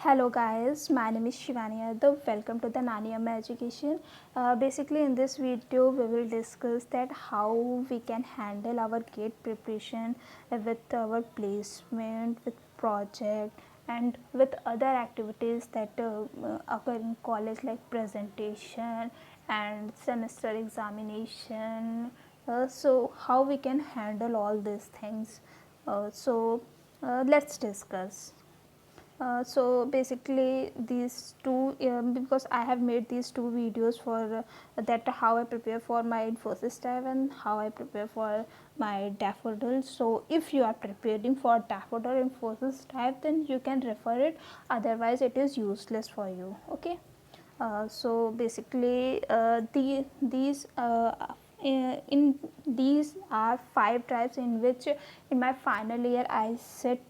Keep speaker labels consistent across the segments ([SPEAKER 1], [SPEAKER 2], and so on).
[SPEAKER 1] Hello guys, my name is Shivani Yadav. Welcome to the Nani Amma Education. Basically in this video we will discuss that how we can handle our GATE preparation with our placement, with project and with other activities that occur in college like presentation and semester examination. So how we can handle all these things. Let's discuss. So basically these two because I have made these two videos for that how I prepare for my Infosys dive and how I prepare for my daffodil. So if you are preparing for daffodil Infosys dive, then you can refer it, otherwise it is useless for you. Okay. So basically these in these are 5 drives in which in my final year I sit.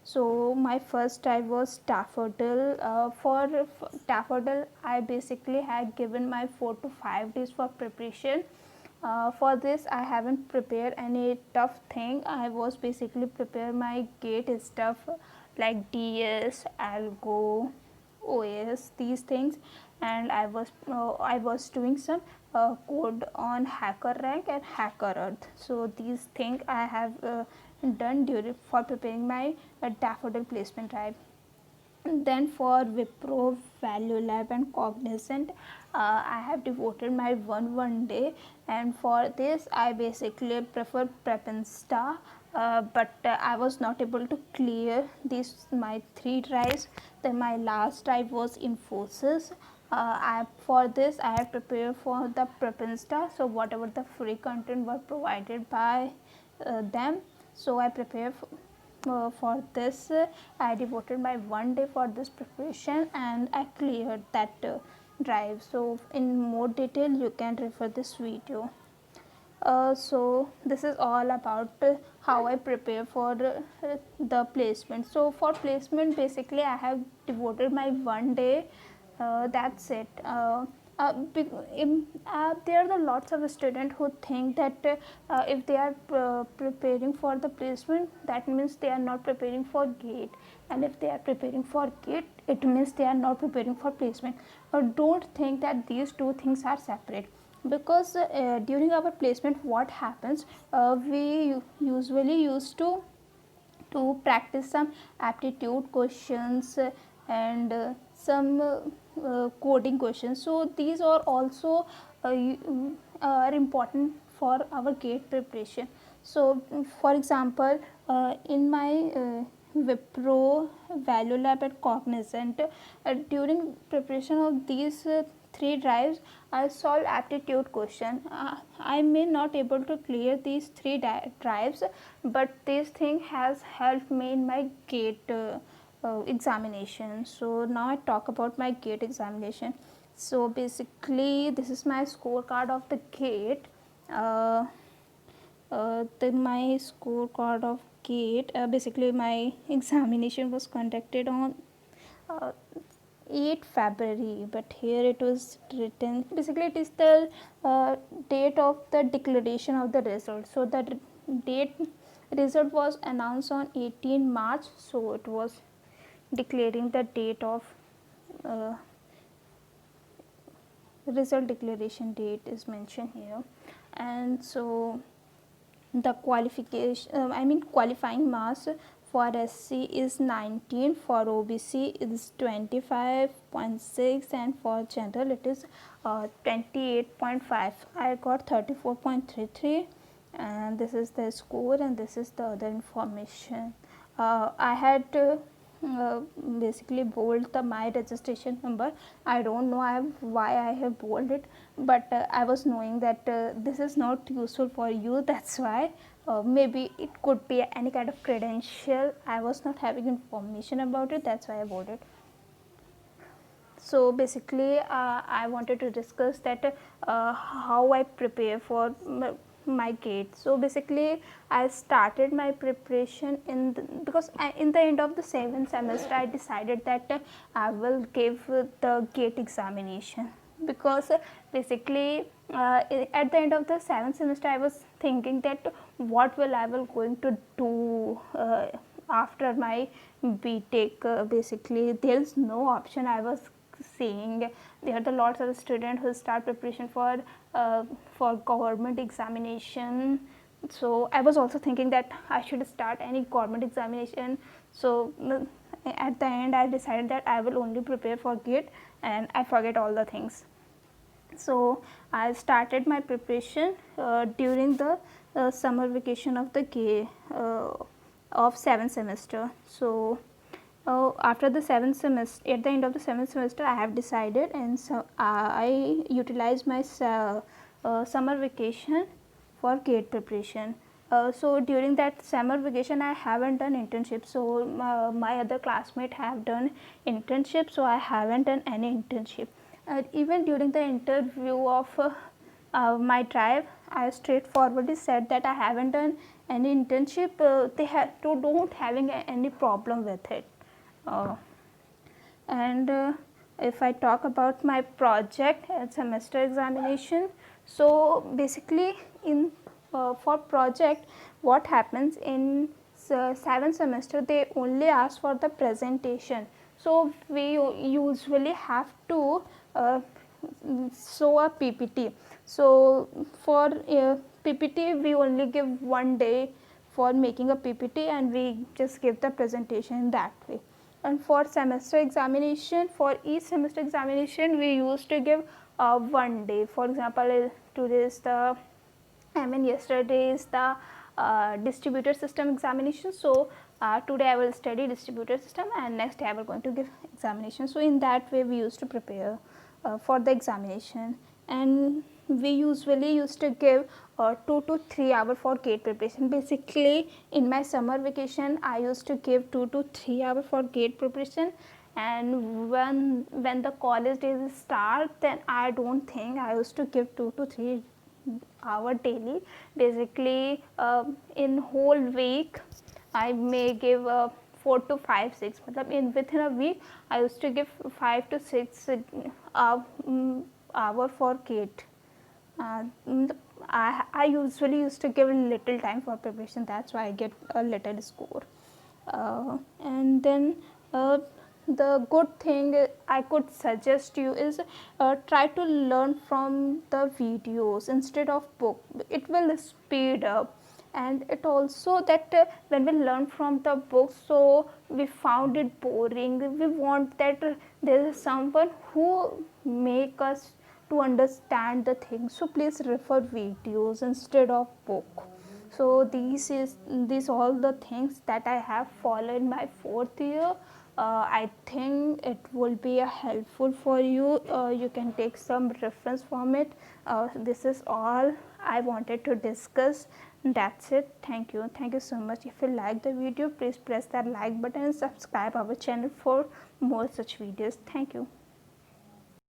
[SPEAKER 1] So my first drive was daffodil. For daffodil I basically had given my 4 to 5 days for preparation. For this I haven't prepared any tough thing. I was basically prepare my gate stuff like DS, Algo, OS, these things, and I was doing some code on HackerRank and HackerEarth. So these things I have done during for preparing my daffodil placement drive. Then for Wipro, Value Lab and Cognizant, I have devoted my one day, and for this I basically prefer Prepinsta, but I was not able to clear these my 3 drives. Then my last drive was Infosys. For this I have prepared for the Prepinsta, so whatever the free content were provided by them, so I prepare for this. I devoted my one day for this preparation and I cleared that drive. So in more detail you can refer this video. So this is all about how I prepare for the placement. So for placement basically I have devoted my one day. That's it. There are lots of students who think that if they are preparing for the placement, that means they are not preparing for GATE, and if they are preparing for GATE, it means they are not preparing for placement. But don't think that these two things are separate, because during our placement what happens, we usually used to practice some aptitude questions and some coding questions. So these are also are important for our GATE preparation. So for example, in my Wipro, Value Lab and Cognizant, during preparation of these 3 drives I solve aptitude question. I may not able to clear these 3 drives, but this thing has helped me in my GATE examination. So now I talk about my GATE examination. So basically this is my scorecard of the GATE. My scorecard of GATE, basically my examination was conducted on uh, 8 February, but here it was written, basically it is the date of the declaration of the result. So the date result was announced on 18 March, so it was declaring the date of uh, result declaration date is mentioned here. And so the qualification, qualifying marks for SC is 19, for OBC is 25.6, and for general it is 28.5. I got 34.33, and this is the score, and this is the other information. I had basically bold the my registration number. I don't know why I have bolded it, but I was knowing that this is not useful for you, that's why. Maybe it could be any kind of credential. I was not having information about it, that's why I bolded. So basically I wanted to discuss that how I prepare for my GATE. So basically I started my preparation because in the end of the 7th semester I decided that I will give the GATE examination, because basically at the end of the 7th semester I was thinking that what will I will going to do after my BTech. Basically there's no option. I was seeing there are the lots of students who start preparation for government examination. So I was also thinking that I should start any government examination. So at the end I decided that I will only prepare for GATE and I forget all the things. So I started my preparation during the summer vacation of the of 7th semester. So after the 7th semester, at the end of the 7th semester, I have decided, and so I utilized my summer vacation for GATE preparation. So during that summer vacation I haven't done internship. So my other classmates have done internship, so I haven't done any internship. Even during the interview of my tribe, I straightforwardly said that I haven't done any internship. They don't having any problem with it. And if I talk about my project and semester examination, so basically in for project, what happens in 7th semester, they only ask for the presentation. So we usually have to show a PPT. So for PPT we only give 1 day for making a PPT, and we just give the presentation that way. And for semester examination, for each semester examination we used to give 1 day. For example, today is the yesterday is the distributed system examination. So today I will study distributed system, and next day I will going to give examination. So in that way we used to prepare for the examination, and we usually used to give 2 to 3 hours for GATE preparation. Basically in my summer vacation I used to give 2 to 3 hours for GATE preparation, and when the college days start, then I don't think I used to give 2 to 3 hour daily. Basically in whole week I may give 4 to 5 6, in within a week I used to give 5 to 6 hour for GATE. I usually used to give little time for preparation, that's why I get a little score. And then the good thing I could suggest you is try to learn from the videos instead of book. It will speed up. And it also that when we learn from the book, so we found it boring, we want that there is someone who make us to understand the things. So please refer videos instead of book. So these all the things that I have followed in my 4th year. I think it will be helpful for you. You can take some reference from it. This is all I wanted to discuss. That's it. Thank you so much. If you like the video, please press that like button and subscribe our channel for more such videos. Thank you.